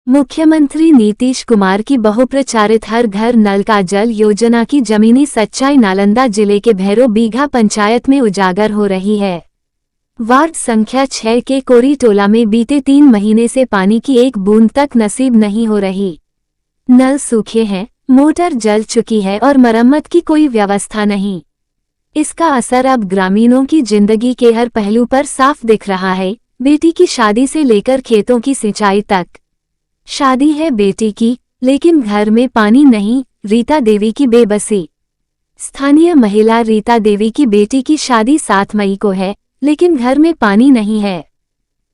मुख्यमंत्री नीतीश कुमार की बहुप्रचारित हर घर नल का जल योजना की जमीनी सच्चाई नालंदा जिले के भैरो बीघा पंचायत में उजागर हो रही है। वार्ड संख्या 6 के कोरी टोला में बीते 3 महीने से पानी की एक बूंद तक नसीब नहीं हो रही। नल सूखे हैं, मोटर जल चुकी है और मरम्मत की कोई व्यवस्था नहीं। इसका असर अब ग्रामीणों की जिंदगी के हर पहलू पर साफ दिख रहा है। बेटी की शादी से लेकर खेतों की सिंचाई तक। शादी है बेटी की, लेकिन घर में पानी नहीं, रीता देवी की बेबसी। स्थानीय महिला रीता देवी की बेटी की शादी 7 मई को है, लेकिन घर में पानी नहीं है।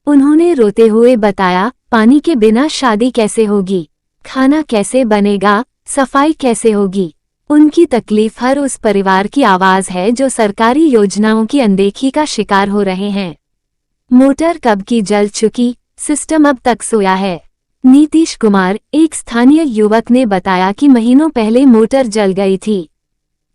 उन्होंने रोते हुए बताया, पानी के बिना शादी कैसे होगी, खाना कैसे बनेगा, सफाई कैसे होगी। उनकी तकलीफ हर उस परिवार की आवाज है जो सरकारी योजनाओं की अनदेखी का शिकार हो रहे हैं। मोटर कब की जल चुकी, सिस्टम अब तक सोया है। नीतीश कुमार, एक स्थानीय युवक ने बताया कि महीनों पहले मोटर जल गई थी।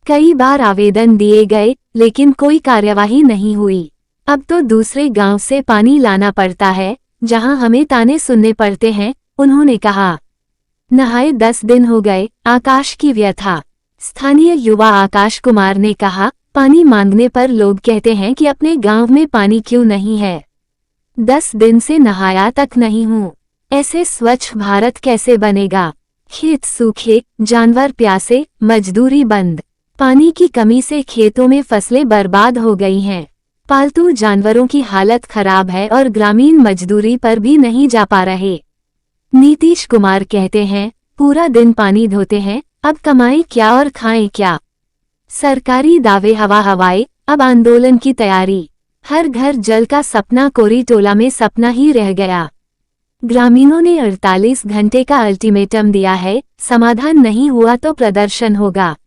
कई बार आवेदन दिए गए, लेकिन कोई कार्यवाही नहीं हुई। अब तो दूसरे गांव से पानी लाना पड़ता है, जहां हमें ताने सुनने पड़ते हैं, उन्होंने कहा। नहाए 10 दिन हो गए, आकाश की व्यथा। स्थानीय युवा आकाश कुमार ने कहा, पानी मांगने पर लोग कहते हैं कि अपने गांव में पानी क्यों नहीं है। 10 दिन से नहाया तक नहीं हूँ। ऐसे स्वच्छ भारत कैसे बनेगा। खेत सूखे, जानवर प्यासे, मजदूरी बंद। पानी की कमी से खेतों में फसलें बर्बाद हो गई हैं। पालतू जानवरों की हालत खराब है और ग्रामीण मजदूरी पर भी नहीं जा पा रहे। नीतीश कुमार कहते हैं, पूरा दिन पानी धोते हैं, अब कमाएं क्या और खाएं क्या। सरकारी दावे हवा हवाए, अब आंदोलन की तैयारी। हर घर जल का सपना कोरी टोला में सपना ही रह गया। ग्रामीणों ने 48 घंटे का अल्टीमेटम दिया है, समाधान नहीं हुआ तो प्रदर्शन होगा।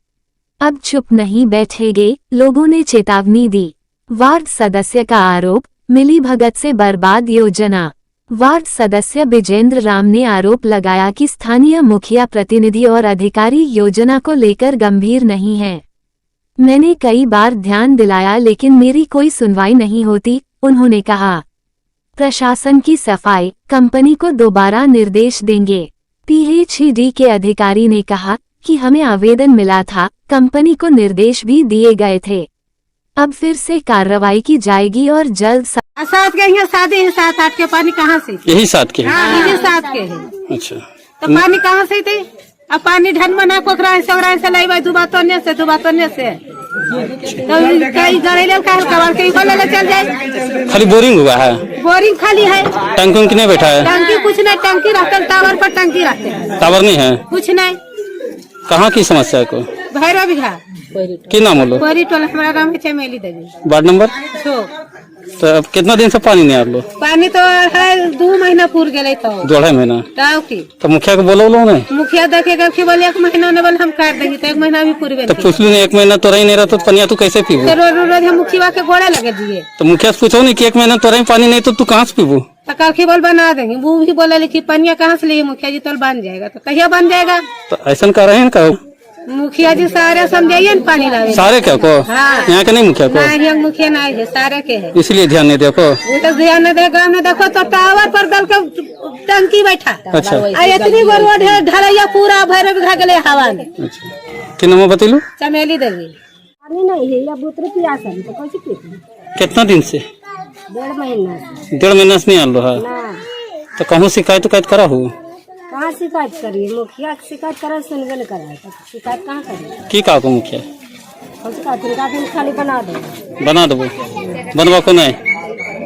अब चुप नहीं बैठेंगे, लोगों ने चेतावनी दी। वार्ड सदस्य का आरोप, मिलीभगत से बर्बाद योजना। वार्ड सदस्य बिजेंद्र राम ने आरोप लगाया कि स्थानीय मुखिया प्रतिनिधि और अधिकारी योजना को लेकर गंभीर नहीं हैं। मैंने कई बार ध्यान दिलाया लेकिन मेरी कोई सुनवाई नहीं होती, उन्होंने कहा। प्रशासन की सफाई, कंपनी को दोबारा निर्देश देंगे। PHED के अधिकारी ने कहा कि हमें आवेदन मिला था, कंपनी को निर्देश भी दिए गए थे। अब फिर से कार्रवाई की जाएगी और जल्द। 7 के यहाँ शादी है, 7-8 के पानी कहाँ से? यही 7 के? हाँ, यही 7 के है। अच्छा, तो पानी कहाँ से थे? अब पानी ढन बना पोखरा से लाई दुबा तोड़ने से तो कई घरेलू का कबाड़ के ले चल जाए। खाली बोरिंग हुआ है? बोरिंग खाली है। टंकी उनकी नहीं बैठा है? टंकी कुछ नहीं, टंकी रहते टावर पर टंकी रहते। टावर नहीं है? कुछ नहीं। कहाँ की समस्या है को? भैरव बीघा। की नाम बोलो? कोरी टोला हमारा गाँव है, चमेली देवी। Ward number? तो अब कितना दिन से पानी नहीं आ रहा? पानी तो है 2 महीना पूर गए तो 2.5 महीना। तो मुखिया को बोलो लो नहीं? मुखिया देखेगा कि बोले 1 महीना ने बोले हम काट देंगे, तो 1 महीना भी पूरे। तो पूछ लो नहीं, 1 महीना तो रही नहीं रहा तो पनिया तू कैसे पीबू? रोज हम मुखिया के गोड़ा लगे दिए। तो मुखिया से पूछो नहीं कि 1 महीना तो रही पानी नहीं तो तू कहाँ से पीबू? तो बोल बना देंगे। वो भी बोले कि पनिया कहाँ से लिए मुखिया जी, तो बन जाएगा। तो कहिया बन जाएगा? तो ऐसा कर रहे हैं कहो मुखिया जी सारे समझाइए न पानी लावे। सारे क्या को? हाँ। यहाँ के नहीं मुखिया को? नहीं, मुखिया नहीं है, सारे के है। इसलिए ध्यान नहीं देखो। तो ध्यान नहीं देगा, न देखो तो टावर पर दल के टंकी बैठा। अच्छा। इतनी रोड है ढलैया पूरा भैरव घा गए हवा में। अच्छा, कि नाम बतेलू? चमेली देवी। पानी नहीं है या बुतरे पियासन तो कैसे पीते? कितना दिन से? 1.5 महीना। 1.5 महीना से नहीं आ रहा है? तो कहूँ शिकायत करा हो? कहाँ शिकायत करिए? मुखिया शिकायत करे सुनबे न करे, तो शिकायत कहाँ करिए? की कहा को मुखिया? खाली बना दो। बना दो, बनवा को नहीं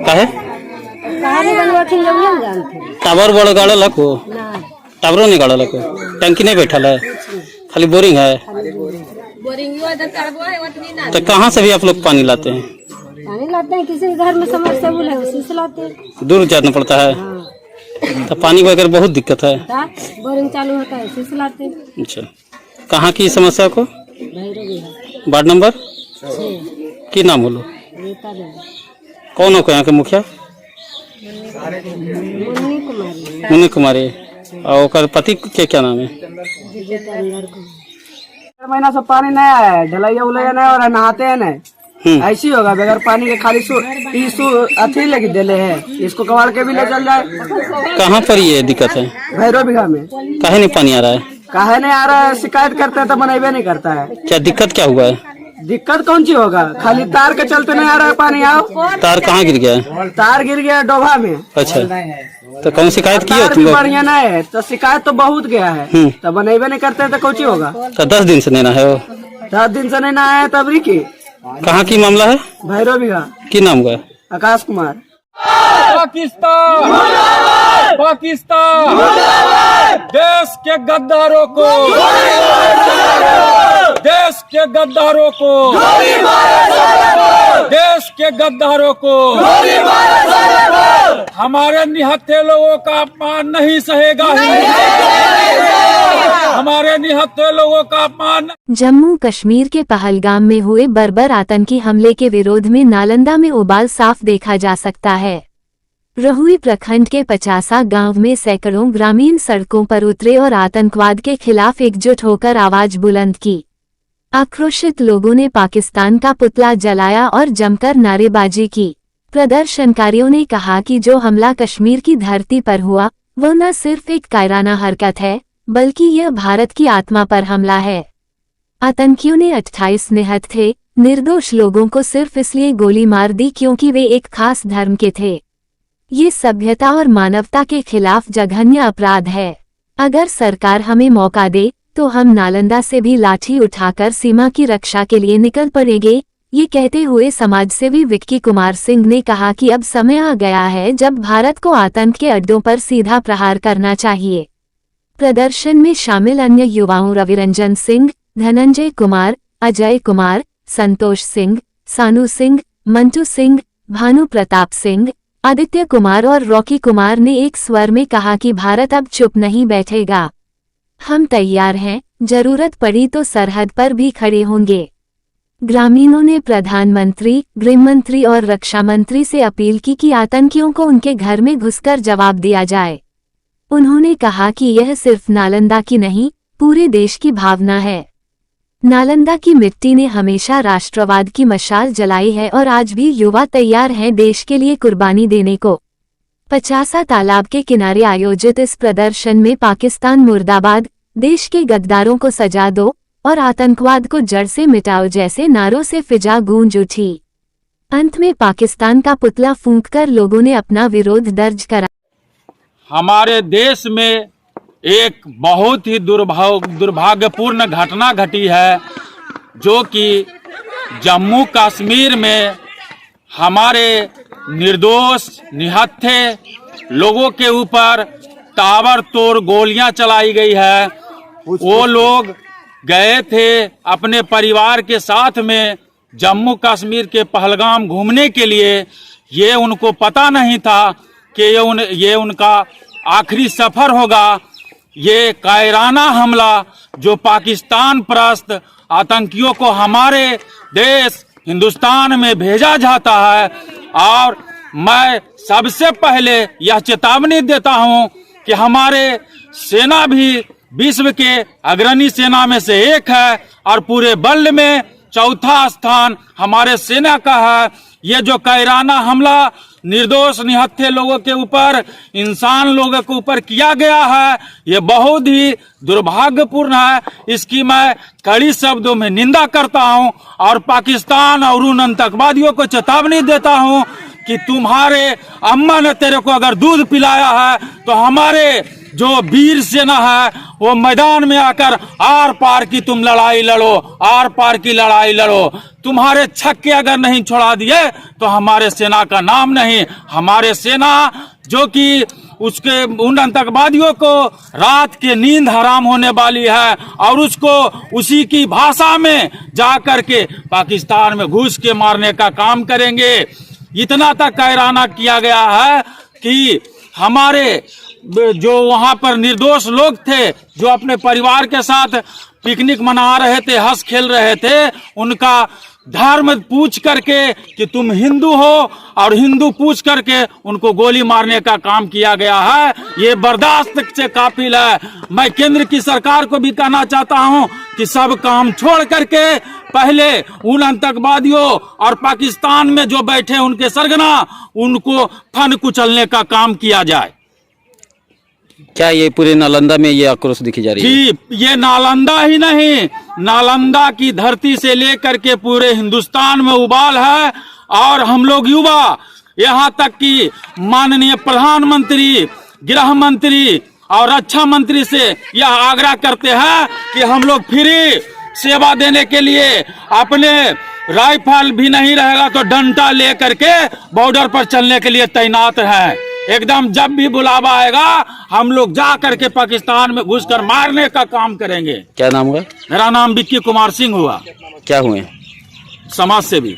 काहे? नहीं बनवा के जमीन जानते। टावर बड़ गाड़ा लको? टावरों नहीं गाड़ा लको? टंकी नहीं बैठा है, खाली बोरिंग है। तो कहाँ से भी आप लोग पानी लाते हैं? पानी लाते हैं, किसी घर में समरसेबुल है उसी से लाते हैं। दूर जाना पड़ता है? तो पानी वगैरह बहुत दिक्कत है। बोरिंग चालू होता है, उसी से लाते हैं। अच्छा, कहाँ की समस्या को? Ward number? की नाम बोलो? कौन हो यहाँ के मुखिया? मुन्नी कुमारी। और पति के क्या नाम है? 1 महीना से पानी नहीं आया है, ढलैया उलैया नहीं और नहाते हैं नहीं। ऐसी होगा बगैर पानी के खाली अथी लगी देले है, इसको कबाड़ के भी ले चल जाए। कहाँ पर ये दिक्कत है? भैरव बिघा में। काहे नहीं पानी आ रहा है? काहे नहीं आ रहा है, शिकायत करते हैं तो बनाइबे नहीं करता है। क्या दिक्कत क्या हुआ है? दिक्कत कौन सी होगा, खाली तार के चलते नहीं आ रहा है पानी। आओ, तार कहाँ गिर गया है? तार गिर गया डोभा में। अच्छा, तो कौन शिकायत की हो तार तुम भी लोग? बढ़िया नहीं है तो शिकायत तो बहुत गया है, तो बनाइबे नहीं करते तो कौन सी होगा। तो 10 दिन से नहीं ना है वो? 10 दिन से नहीं ना आया तब की। कहाँ की मामला है? भैरव बिघा। की नाम हुआ? आकाश कुमार। पाकिस्तान पाकिस्तान देश के गद्दारों को, देश के गद्दारों को, देश के गद्दारों को हमारे निहत्थे लोगों का अपमान नहीं सहेगा ही, हमारे निहत्थे लोगों का अपमान। जम्मू कश्मीर के पहलगाम में हुए बर्बर आतंकी हमले के विरोध में नालंदा में उबाल साफ देखा जा सकता है। रहुई प्रखंड के 50 गांव में सैकड़ों ग्रामीण सड़कों पर उतरे और आतंकवाद के खिलाफ एकजुट होकर आवाज बुलंद की। आक्रोशित लोगों ने पाकिस्तान का पुतला जलाया और जमकर नारेबाजी की। प्रदर्शनकारियों ने कहा कि जो हमला कश्मीर की धरती पर हुआ वो न सिर्फ एक कायराना हरकत है बल्कि यह भारत की आत्मा पर हमला है। आतंकियों ने 28 निहत थे निर्दोष लोगों को सिर्फ इसलिए गोली मार दी क्योंकि वे एक खास धर्म के थे। ये सभ्यता और मानवता के खिलाफ जघन्य अपराध है। अगर सरकार हमें मौका दे तो हम नालंदा से भी लाठी उठाकर सीमा की रक्षा के लिए निकल पड़ेंगे। ये कहते हुए समाजसेवी विक्की कुमार सिंह ने कहा कि अब समय आ गया है जब भारत को आतंक के अड्डों पर सीधा प्रहार करना चाहिए। प्रदर्शन में शामिल अन्य युवाओं रविरंजन सिंह, धनंजय कुमार, अजय कुमार, संतोष सिंह, सानू सिंह, मंटू सिंह, भानु प्रताप सिंह, आदित्य कुमार और रॉकी कुमार ने एक स्वर में कहा कि भारत अब चुप नहीं बैठेगा। हम तैयार हैं, जरूरत पड़ी तो सरहद पर भी खड़े होंगे। ग्रामीणों ने प्रधानमंत्री, गृहमंत्री और रक्षा मंत्री से अपील की कि आतंकियों को उनके घर में घुसकर जवाब दिया जाए। उन्होंने कहा कि यह सिर्फ नालंदा की नहीं, पूरे देश की भावना है। नालंदा की मिट्टी ने हमेशा राष्ट्रवाद की मशाल जलाई है और आज भी युवा तैयार हैं देश के लिए कुर्बानी देने को। 50 तालाब के किनारे आयोजित इस प्रदर्शन में पाकिस्तान मुर्दाबाद, देश के गद्दारों को सजा दो और आतंकवाद को जड़ से मिटाओ जैसे नारों से फिजा गूंज उठी। अंत में पाकिस्तान का पुतला फूंककर लोगों ने अपना विरोध दर्ज करा। हमारे देश में एक बहुत ही दुर्भाग्यपूर्ण घटना घटी है, जो कि जम्मू कश्मीर में हमारे निर्दोष निहत्थे लोगों के ऊपर ताबड़तोड़ गोलियां चलाई गई है। वो लोग गए थे अपने परिवार के साथ में जम्मू कश्मीर के पहलगाम घूमने के लिए। ये उनको पता नहीं था कि ये उनका आखिरी सफर होगा। ये कायराना हमला जो पाकिस्तान परस्त आतंकियों को हमारे देश हिंदुस्तान में भेजा जाता है, और मैं सबसे पहले यह चेतावनी देता हूं कि हमारे सेना भी विश्व के अग्रणी सेना में से एक है और पूरे वर्ल्ड में चौथा स्थान हमारे सेना का है। ये जो कायराना हमला निर्दोष निहत्थे लोगों के ऊपर, इंसान लोगों के ऊपर किया गया है, ये बहुत ही दुर्भाग्यपूर्ण है। इसकी मैं कड़ी शब्दों में निंदा करता हूं और पाकिस्तान और उन आतंकवादियों को चेतावनी देता हूं कि तुम्हारे अम्मा ने तेरे को अगर दूध पिलाया है तो हमारे जो वीर सेना है वो मैदान में आकर आर पार की तुम लड़ाई लड़ो, आर पार की लड़ाई लड़ो। तुम्हारे छक्के अगर नहीं छोड़ा दिए तो हमारे सेना का नाम नहीं। हमारे सेना जो कि उसके उन आतंकवादियों को रात के नींद हराम होने वाली है और उसको उसी की भाषा में जा करके पाकिस्तान में घुस के मारने का काम करेंगे। इतना तक कायराना किया गया है कि हमारे जो वहां पर निर्दोष लोग थे, जो अपने परिवार के साथ पिकनिक मना रहे थे, हंस खेल रहे थे, उनका धर्म पूछ करके कि तुम हिंदू हो, और हिंदू पूछ करके उनको गोली मारने का काम किया गया है। ये बर्दाश्त से काबिल है। मैं केंद्र की सरकार को भी कहना चाहता हूं कि सब काम छोड़ करके पहले उन आतंकवादियों और पाकिस्तान में जो बैठे उनके सरगना, उनको फन कुचलने का काम किया जाए। क्या ये पूरे नालंदा में ये आक्रोश दिखी जा रही है? जी, ये नालंदा ही नहीं, नालंदा की धरती से लेकर के पूरे हिंदुस्तान में उबाल है। और हम लोग युवा, यहाँ तक कि माननीय प्रधानमंत्री, गृह मंत्री और रक्षा मंत्री से यह आग्रह करते हैं कि हम लोग फ्री सेवा देने के लिए अपने राइफल भी नहीं रहेगा तो डंडा ले करके बॉर्डर पर चलने के लिए तैनात हैं। एकदम जब भी बुलावा आएगा हम लोग जा करके पाकिस्तान में घुसकर मारने का काम करेंगे। क्या नाम हुआ? मेरा नाम विक्की कुमार सिंह हुआ। क्या हुए? समाज सेवी।